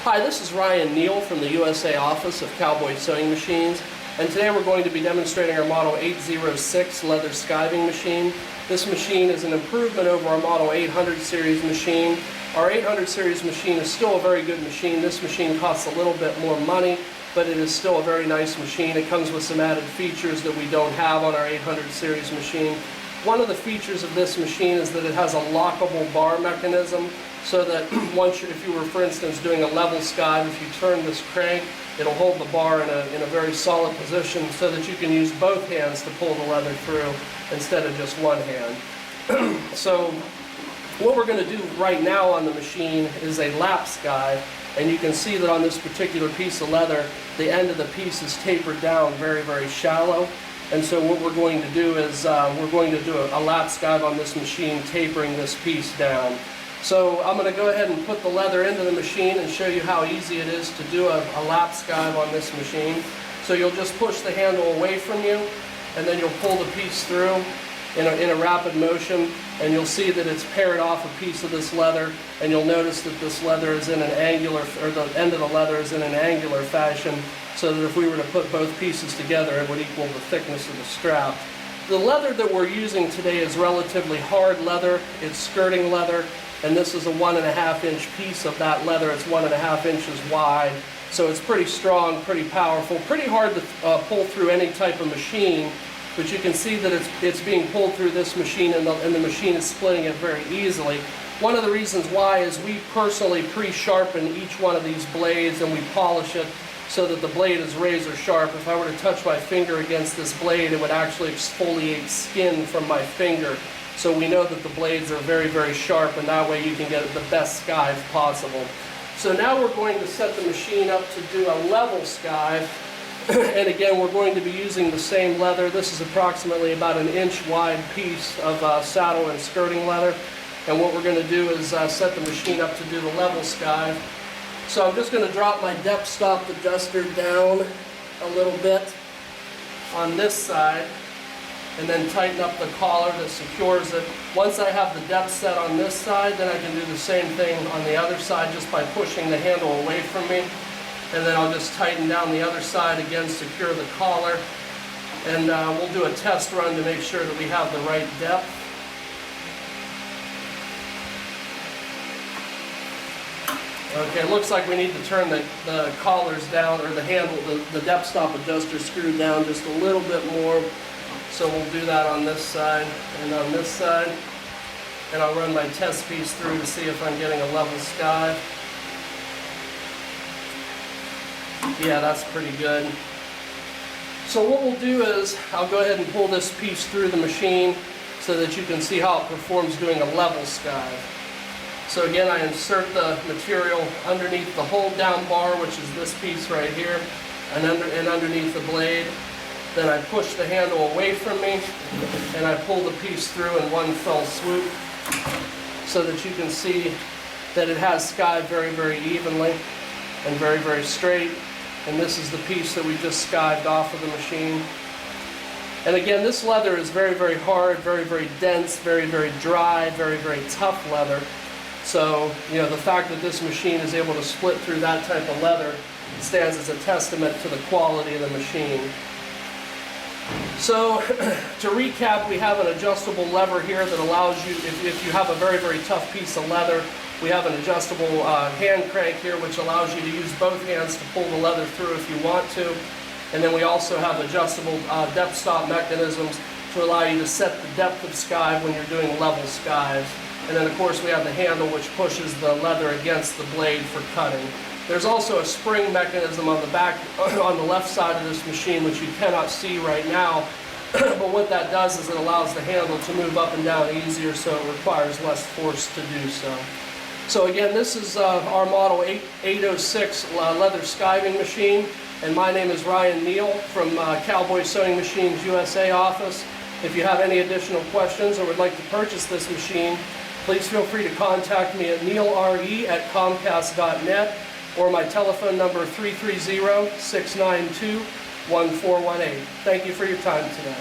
Hi, this is Ryan Neal from the USA office of Cowboy Sewing Machines, and today we're going to be demonstrating our Model 806 leather skiving machine. This machine is an improvement over our Model 800 series machine. Our 800 series machine is still a very good machine. This machine costs a little bit more money, but it is still a very nice machine. It comes with some added features that we don't have on our 800 series machine. One of the features of this machine is that it has a lockable bar mechanism, so that if you were, for instance, doing a level skive, if you turn this crank, it'll hold the bar in a very solid position so that you can use both hands to pull the leather through instead of just one hand. So what we're going to do right now on the machine is a lap skive, and you can see that on this particular piece of leather, the end of the piece is tapered down very, very shallow. And so what we're going to do is we're going to do a lap skive on this machine, tapering this piece down. So I'm going to go ahead and put the leather into the machine and show you how easy it is to do a lap skive on this machine. So you'll just push the handle away from you, and then you'll pull the piece through in a rapid motion, and you'll see that it's pared off a piece of this leather, and you'll notice that this leather is in an angular, or the end of the leather is in an angular fashion, so that if we were to put both pieces together, it would equal the thickness of the strap. The leather that we're using today is relatively hard leather. It's skirting leather, and this is a 1.5 inch piece of that leather. It's 1.5 inches wide, so it's pretty strong, pretty powerful, pretty hard to pull through any type of machine. But you can see that it's being pulled through this machine, and the machine is splitting it very easily. One of the reasons why is we personally pre-sharpen each one of these blades, and we polish it so that the blade is razor sharp. If I were to touch my finger against this blade, it would actually exfoliate skin from my finger. So we know that the blades are very, very sharp, and that way you can get the best skive possible. So now we're going to set the machine up to do a level skive. And again, we're going to be using the same leather. This is approximately about an inch wide piece of saddle and skirting leather. And what we're going to do is set the machine up to do the level skive. So I'm just going to drop my depth stop adjuster down a little bit on this side, and then tighten up the collar that secures it. Once I have the depth set on this side, then I can do the same thing on the other side just by pushing the handle away from me. And then I'll just tighten down the other side, again secure the collar, and we'll do a test run to make sure that we have the right depth. Okay, it looks like we need to turn the collars down, or the handle, the depth stop adjuster screwed down just a little bit more. So we'll do that on this side and on this side. And I'll run my test piece through to see if I'm getting a level skive. Yeah, that's pretty good. So what we'll do is, I'll go ahead and pull this piece through the machine so that you can see how it performs doing a level skive. So again, I insert the material underneath the hold down bar, which is this piece right here, and underneath the blade. Then I push the handle away from me, and I pull the piece through in one fell swoop so that you can see that it has skived very, very evenly and very, very straight. And this is the piece that we just skived off of the machine. And again, this leather is very, very hard, very, very dense, very, very dry, very, very tough leather. So, you know, the fact that this machine is able to split through that type of leather stands as a testament to the quality of the machine. So, to recap, we have an adjustable lever here that allows you, if you have a very, very tough piece of leather, we have an adjustable hand crank here which allows you to use both hands to pull the leather through if you want to. And then we also have adjustable depth stop mechanisms to allow you to set the depth of skive when you're doing level skives. And then of course we have the handle which pushes the leather against the blade for cutting. There's also a spring mechanism on the back, on the left side of this machine, which you cannot see right now. But what that does is it allows the handle to move up and down easier, so it requires less force to do so. So again, this is our Model 806 leather skiving machine, and my name is Ryan Neal from Cowboy Sewing Machines USA office. If you have any additional questions or would like to purchase this machine, please feel free to contact me at neilre@comcast.net, or my telephone number 330-692-1418. Thank you for your time today.